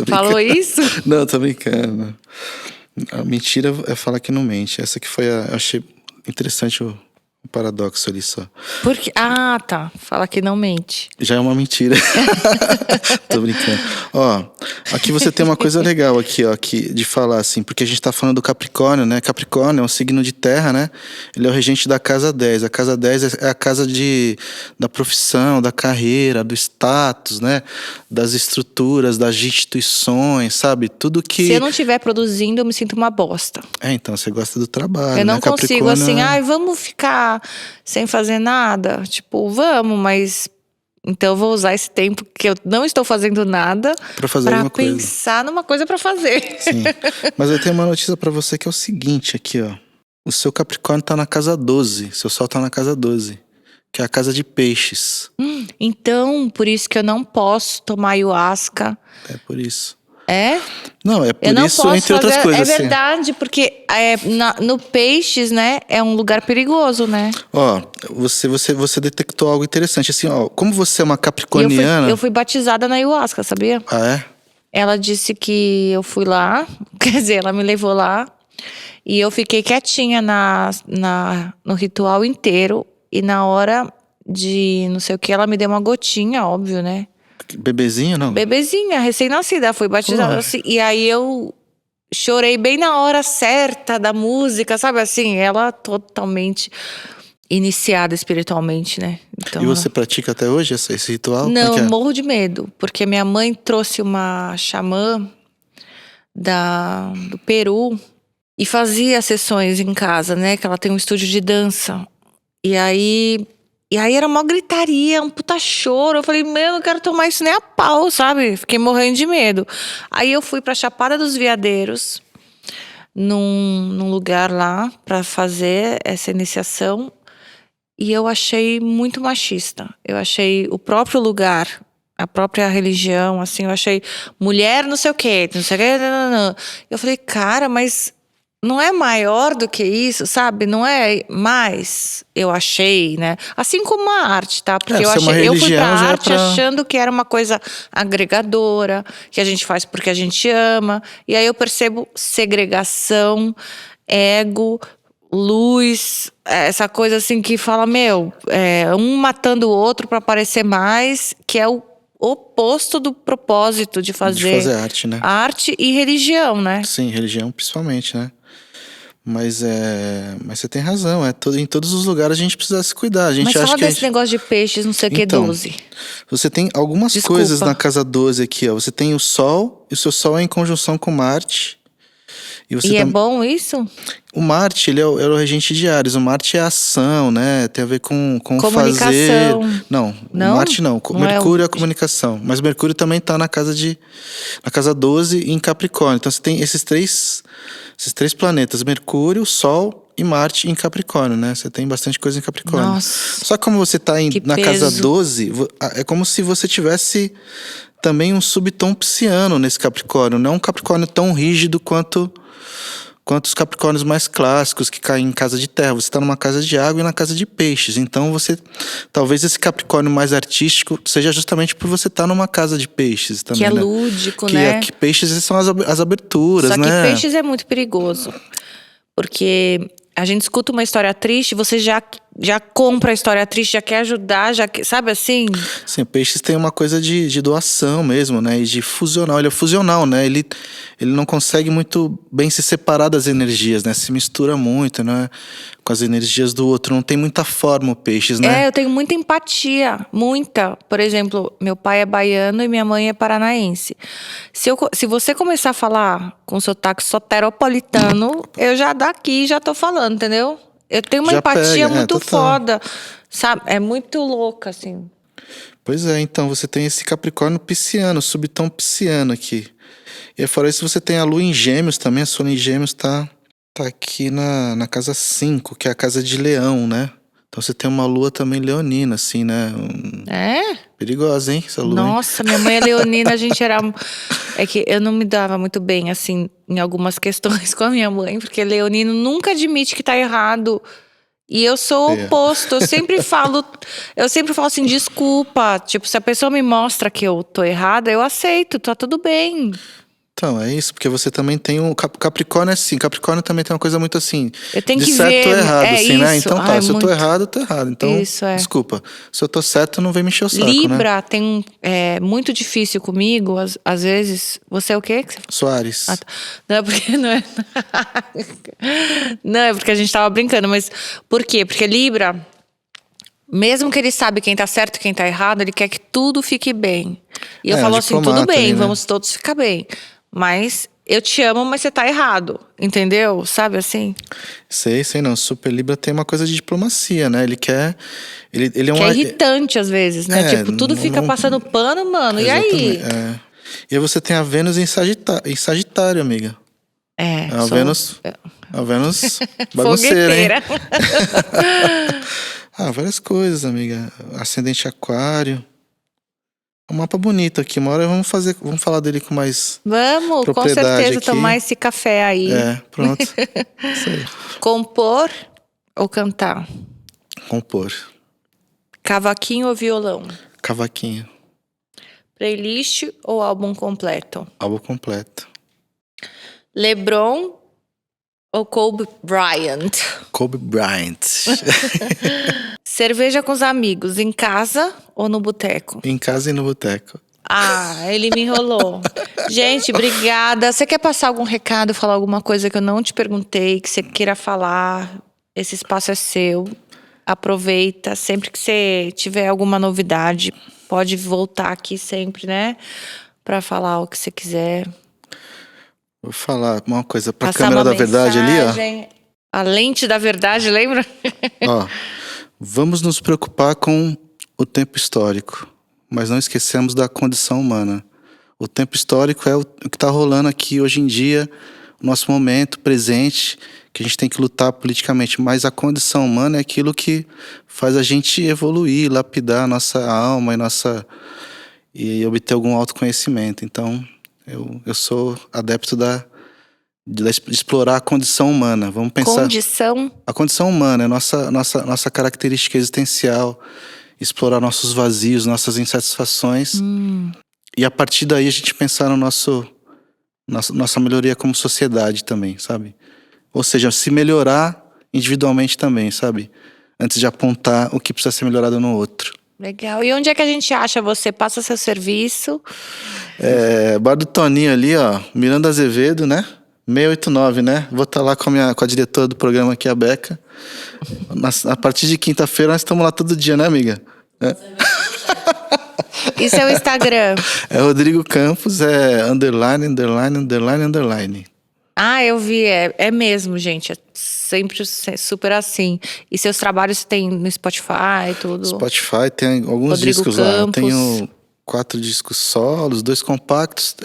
S2: Falou isso?
S3: Não, tô brincando. A mentira é falar que não mente. Essa que foi eu achei interessante o Um paradoxo ali só.
S2: Porque, tá. Fala que não mente.
S3: Já é uma mentira. Tô brincando. Ó, aqui você tem uma coisa legal aqui, ó, de falar assim, porque a gente tá falando do Capricórnio, né? Capricórnio é um signo de terra, né? Ele é o regente da casa 10. A casa 10 é a casa da profissão, da carreira, do status, né? Das estruturas, das instituições, sabe? Tudo que...
S2: Se eu não estiver produzindo, eu me sinto uma bosta.
S3: Então, você gosta do trabalho,
S2: Eu não
S3: né?
S2: consigo assim,
S3: Capricórnio
S2: vamos ficar sem fazer nada? Tipo, vamos, mas então eu vou usar esse tempo que eu não estou fazendo nada
S3: pra fazer
S2: para
S3: alguma coisa.
S2: pensar numa coisa para fazer.
S3: Sim. Mas eu tenho uma notícia pra você que é o seguinte aqui, ó. O seu Capricórnio tá na casa 12. Seu Sol tá na casa 12. Que é a casa de peixes.
S2: Então, por isso que eu não posso tomar ayahuasca.
S3: É por isso.
S2: É?
S3: Não, é por
S2: Eu não
S3: isso,
S2: posso
S3: entre outras
S2: fazer.
S3: coisas.
S2: É
S3: assim.
S2: verdade, porque no peixes, né, é um lugar perigoso, né?
S3: Ó, você detectou algo interessante. Assim, ó, como você é uma
S2: E
S3: capricorniana.
S2: eu fui batizada na ayahuasca, sabia?
S3: Ah, é?
S2: Ela disse que eu fui lá, quer dizer, ela me levou lá e eu fiquei quietinha no ritual inteiro. E na hora de não sei o que, ela me deu uma gotinha, óbvio, né?
S3: Bebezinho, não?
S2: Bebezinha, recém-nascida, foi batizada assim. E aí eu chorei bem na hora certa da música, sabe assim? Ela totalmente iniciada espiritualmente, né? Então,
S3: E você pratica até hoje esse ritual? Como é
S2: não,
S3: que é?
S2: morro de medo, porque minha mãe trouxe uma xamã do Peru e fazia sessões em casa, né? Que ela tem um estúdio de dança. E aí era uma gritaria, um puta choro. Eu falei, meu, não quero tomar isso nem a pau, sabe? Fiquei morrendo de medo. Aí eu fui pra Chapada dos Veadeiros, num lugar lá, pra fazer essa iniciação. E eu achei muito machista. Eu achei o próprio lugar, a própria religião, assim, eu achei mulher não sei o quê, não sei o quê. Não. Eu falei, cara, mas não é maior do que isso, sabe? Não é mais, eu achei, né? Assim como a arte, tá? Porque
S3: se é uma
S2: eu fui pra
S3: religião, já é
S2: arte
S3: pra-
S2: achando que era uma coisa agregadora, que a gente faz porque a gente ama. E aí eu percebo segregação, ego, luz, essa coisa assim que fala, um matando o outro pra parecer mais, que é o oposto do propósito de
S3: De fazer arte, né?
S2: arte e religião, né?
S3: Sim, religião principalmente, né? Mas você tem razão, em todos os lugares a gente precisa se cuidar. A gente
S2: Mas
S3: acha
S2: fala
S3: que
S2: desse negócio de peixes, não sei o que,
S3: Então,
S2: 12.
S3: você tem algumas
S2: Desculpa.
S3: coisas na casa 12 aqui, ó. Você tem o Sol, e o seu Sol é em conjunção com Marte. E você
S2: E é
S3: tam-
S2: bom isso?
S3: O Marte, ele é o regente de Áries. O Marte é ação, né? Tem a ver com
S2: Comunicação.
S3: fazer. Não,
S2: Não?
S3: o Marte não.
S2: Não é
S3: Mercúrio é a comunicação. Mas Mercúrio também tá na casa 12 em Capricórnio. Então você tem esses três planetas: Mercúrio, Sol e Marte em Capricórnio, né? Você tem bastante coisa em Capricórnio.
S2: Nossa.
S3: Só que como você tá
S2: Que
S3: na casa
S2: peso.
S3: 12, é como se você tivesse também um subtom pisciano nesse Capricórnio. Não um Capricórnio tão rígido quanto os Capricórnios mais clássicos que caem em casa de terra. Você está numa casa de água e na casa de peixes. Então talvez esse Capricórnio mais artístico seja justamente por você estar numa casa de peixes também,
S2: Que é
S3: né?
S2: lúdico, né?
S3: Que peixes são as aberturas,
S2: Só que
S3: né?
S2: peixes é muito perigoso. Porque a gente escuta uma história triste, você já compra a história triste, já quer ajudar, sabe assim?
S3: Sim, peixes tem uma coisa de doação mesmo, né? E de fusional. Ele é fusional, né? Ele não consegue muito bem se separar das energias, né? Se mistura muito, né? Com as energias do outro. Não tem muita forma o peixes, né?
S2: Eu tenho muita empatia, muita. Por exemplo, meu pai é baiano e minha mãe é paranaense. Se você começar a falar com sotaque soteropolitano, eu já daqui já tô falando, entendeu? Eu tenho uma
S3: Já
S2: empatia
S3: pega,
S2: muito
S3: total.
S2: foda, sabe? É muito louca, assim.
S3: Pois é, então você tem esse Capricórnio pisciano, subtom pisciano aqui. E fora isso você tem a Lua em Gêmeos também. A Lua em Gêmeos tá aqui na casa 5, que é a casa de Leão, né? Então você tem uma Lua também leonina, assim, né?
S2: É?
S3: Perigosa, hein, essa Lua, hein?
S2: Nossa, minha mãe é leonina, a gente era... É que eu não me dava muito bem, assim, em algumas questões com a minha mãe, porque leonino nunca admite que tá errado. E eu sou o oposto, eu sempre falo assim, desculpa. Tipo, se a pessoa me mostra que eu tô errada, eu aceito, tá tudo bem.
S3: Então, é isso, porque você também tem um Capricórnio é assim, Capricórnio também tem uma coisa muito assim,
S2: Eu tenho
S3: de
S2: que
S3: certo
S2: ver.
S3: ou errado, assim, né?
S2: Isso.
S3: Então tá,
S2: Ai,
S3: se eu tô
S2: muito.
S3: errado, eu tô errado. Então,
S2: Isso, é.
S3: desculpa. Se eu tô certo, não vem me encher o saco, né?
S2: Libra tem muito difícil comigo, às vezes. Você é o quê?
S3: Soares.
S2: Ah, tá. Não, é porque não é. Não, é porque a gente tava brincando, mas por quê? Porque Libra, mesmo que ele sabe quem tá certo e quem tá errado, ele quer que tudo fique bem. E eu falo assim, tudo
S3: diplomata
S2: bem,
S3: ali, né?
S2: vamos todos ficar bem. Mas eu te amo, mas você tá errado. Entendeu? Sabe assim?
S3: Sei não. Super Libra tem uma coisa de diplomacia, né? Ele quer. Ele é
S2: Que
S3: um.
S2: é irritante às vezes, né? Tipo, tudo fica passando pano, mano. E
S3: Exatamente.
S2: aí?
S3: É. E aí você tem a Vênus em Sagitário, amiga. É a
S2: Sou
S3: Vênus. A Vênus bagunceira, hein?
S2: fogueteira.
S3: Várias coisas, amiga. Ascendente Aquário. Um mapa bonito aqui. Uma hora vamos falar dele com mais
S2: Vamos, com
S3: propriedade
S2: certeza,
S3: aqui.
S2: tomar esse café aí.
S3: Pronto. Isso aí.
S2: Compor ou cantar?
S3: Compor.
S2: Cavaquinho ou violão?
S3: Cavaquinho.
S2: Playlist ou álbum completo?
S3: Álbum completo.
S2: LeBron ou Kobe Bryant?
S3: Kobe Bryant.
S2: Cerveja com os amigos, em casa ou no boteco?
S3: Em casa e no boteco.
S2: Ele me enrolou. Gente, obrigada. Você quer passar algum recado, falar alguma coisa que eu não te perguntei, que você queira falar? Esse espaço é seu. Aproveita. Sempre que você tiver alguma novidade, pode voltar aqui sempre, né? Pra falar o que você quiser.
S3: Vou falar uma coisa pra
S2: Passar
S3: câmera
S2: uma
S3: da verdade ali, ó.
S2: mensagem. A lente da verdade, lembra?
S3: Ó, vamos nos preocupar com o tempo histórico, mas não esquecemos da condição humana. O tempo histórico é o que está rolando aqui hoje em dia, o nosso momento presente, que a gente tem que lutar politicamente, mas a condição humana é aquilo que faz a gente evoluir, lapidar a nossa alma e obter algum autoconhecimento. Então, eu sou adepto de explorar a condição humana. Vamos pensar.
S2: Condição.
S3: A condição humana, nossa característica existencial, explorar nossos vazios, nossas insatisfações. E a partir daí a gente pensar no nossa melhoria como sociedade também, sabe? Ou seja, se melhorar individualmente também, sabe? Antes de apontar o que precisa ser melhorado no outro.
S2: Legal. E onde é que a gente acha você? Passa seu serviço.
S3: Bar do Toninho ali, ó. Miranda Azevedo, né? 689, né? Vou estar lá com a diretora do programa aqui, a Beca. A partir de quinta-feira nós estamos lá todo dia, né, amiga?
S2: E seu Instagram?
S3: É Rodrigo Campos, underline, underline, underline, underline.
S2: Eu vi, é mesmo, gente. É sempre super assim. E seus trabalhos tem no Spotify e tudo?
S3: Spotify tem alguns
S2: Rodrigo
S3: discos lá. Eu
S2: Campos.
S3: tenho 4 discos solos, 2 compactos,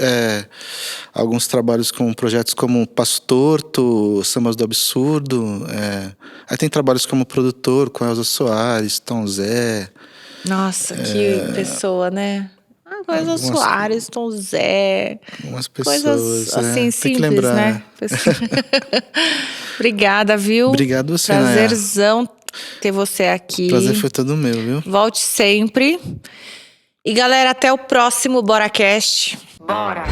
S3: alguns trabalhos com projetos como Passo Torto, Sambas do Absurdo. Aí tem trabalhos como produtor com Elza Soares, Tom Zé.
S2: Nossa, que pessoa, né? Coisas Soares, Tom Zé.
S3: Algumas pessoas.
S2: Coisas assim,
S3: tem
S2: simples,
S3: que lembrar,
S2: né? Obrigada, viu?
S3: Obrigado você, Nayá.
S2: Prazerzão ter você aqui.
S3: Prazer foi todo meu, viu?
S2: Volte sempre. E galera, até o próximo BoraCast. Bora!